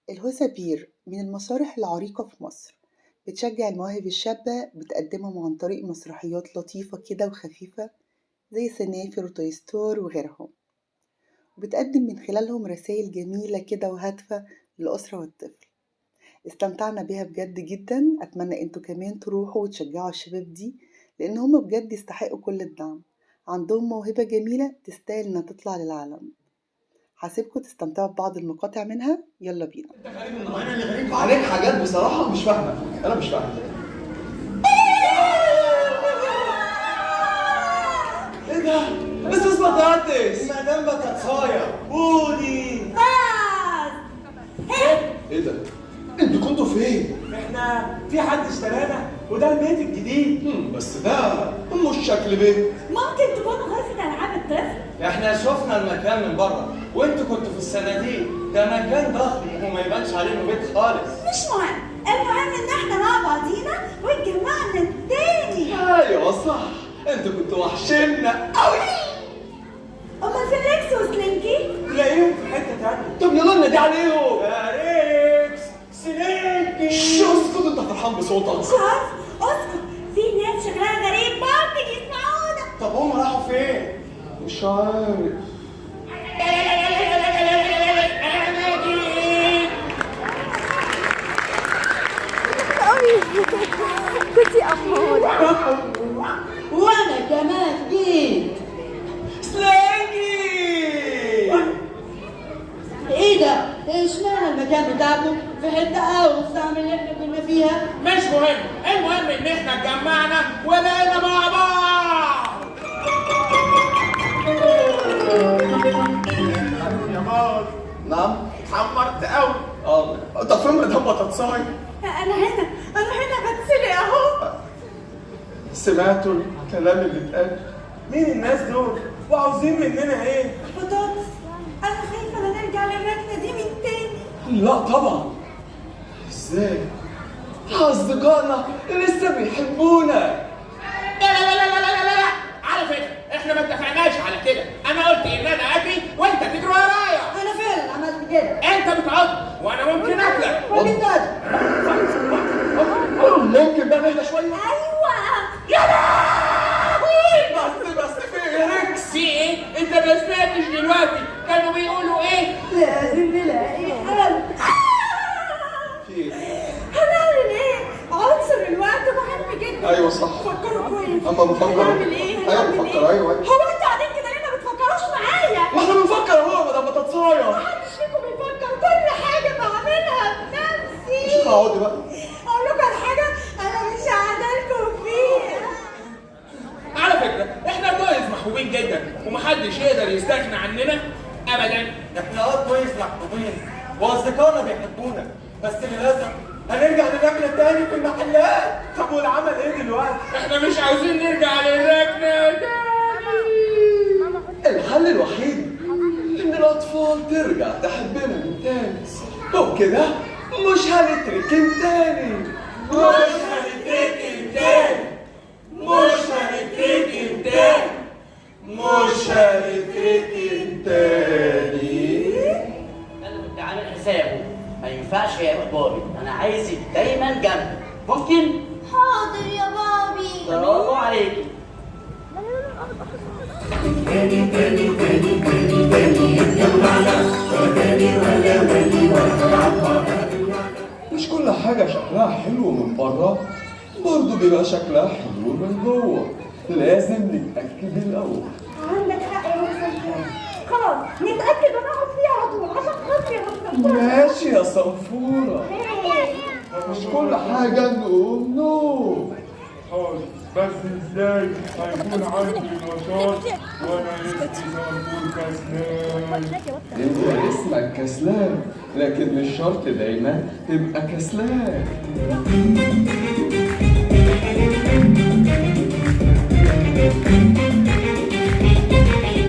الهوسة بير من المسارح العريقة في مصر، بتشجع المواهب الشابة بتقدمهم عن طريق مسرحيات لطيفة كده وخفيفة زي سنافر وتوي ستور وغيرهم، وبتقدم من خلالهم رسائل جميلة كده وهادفة للأسرة والطفل. استمتعنا بيها بجد جدا، أتمنى انتوا كمان تروحوا وتشجعوا الشباب دي لأن هم بجد يستحقوا كل الدعم. عندهم موهبة جميلة تستاهل إنها تطلع للعالم. هسيبكم تستمتعوا ببعض المقاطع منها، يلا بينا. وانا اللي غريب عليك حاجات بصراحه مش فاهمه. انا مش فاهم ايه ده؟ بس بطاطس مدام بطاطسايه بودي. ايه ده؟ انتوا كنتوا فين؟ احنا في حد اشترانا وده البيت الجديد. بس ده مش شكل بيت. ممكن تكون غرفة ألعاب الطفل؟ احنا شفنا المكان من بره وانتوا كنتوا في الصناديق. ده مكان ضخم وما يبانش عليه انه بيت خالص. مش مهم، المهم إن احنا مع بعضينا واتجمعنا تاني. ايوه صح، انتوا كنتوا وحشنا قوي. أمال فين ريكس وسلينكي؟ تلاقيهم في حته تانيه. طب يلا نادي عليهم. يا ريكس سلينكي. اسكت، انت فرحان بصوتك. مش عارف، اسكت، في ناس شكلها غريب ممكن يسمعونا. طب هم راحوا فين؟ مش عارف. كنتي أمورة. وانا كمان جيت. سلينكي. ايه ده؟ اشمعنى المكان بتاعكم في حته اوسع من اللي احنا كنا فيها؟ مش مهم، المهم ان احنا اتجمعنا وبقينا مع بعض. يا مار نعم. اتحمرت قوي. طب فين مدام بطاطسايه؟ أنا هنا بتسلق أهو. سمعتوا الكلام اللي اتقال؟ مين الناس دول؟ وعاوزين مننا ايه؟ بطاطس، أنا خايفة لا نرجع للركنة دي من تاني. لا طبعا. ازاي؟ اصدقائنا لسه بيحبونا. لا لا لا لا لا لا لا لا، على فكرة احنا ما اتفقناش على كده، انا قلت ان انا اجري وانت تجري ورايا. انا فعلا عملت كده. انت بتعض وانا ممكن اكلك. وبالتالي ممكن بقى نهدى شويه؟ أيوة. يا لهوي! بس في ايه؟ ريكس في ايه؟ انت ما سمعتش دلوقتي كانوا بيقولوا ايه؟ لازم نلاقي حل. في ايه؟ هنعمل إيه؟ عنصر الوقت مهم جدا. ايوه صح. فكروا كويس. اما بفكر. هنعمل إيه؟ ايوه هنعمل بفكر. إيه؟ ايوه هو انتوا قاعدين كده ليه ما بتفكروش معايا؟ ما احنا بنفكر اهو مدام بطاطسايه. محدش فيكم بيفكر، كل حاجة بعملها بنفسي. مش هقعد بقى. أقول لكم على حاجة أنا مش هعدلكم فيها. على فكرة احنا كويس محبوبين جدا ومحدش يقدر يستغنى عننا ابدا. احنا كويس محبوبين واصدقائنا بيحبونا، بس للاسف هنرجع للركنه تاني في المحلات. طب والعمل ايه دلوقتي؟ احنا مش عاوزين نرجع للركنة تاني. الحل الوحيد ان الاطفال ترجع تحبنا من تاني، وبكده مش هنتركن تاني. مش هنتركن تاني. مش هنتركن تاني. مش هنتركن تاني. انا كنت عامل حسابه ما ينفعش يا بابي، انا عايزك دايما جنبي. ممكن؟ حاضر يا بابي. برافو عليكي. مش كل حاجة شكلها حلو من بره برضه بيبقى شكلها حلو من جوه، لازم نتأكد الأول. عندك حق يا مستر. خلاص نتأكد وناخد فيها على طول عشان خاطري يا مستر. ماشي يا صنفورة، مش كل حاجة نقول نو. حاضر، بس ازاي هيكون عندي نشاط وانا لسه هكون كسلان؟ انت اسمك كسلان، لكن مش شرط دايما تبقى كسلان.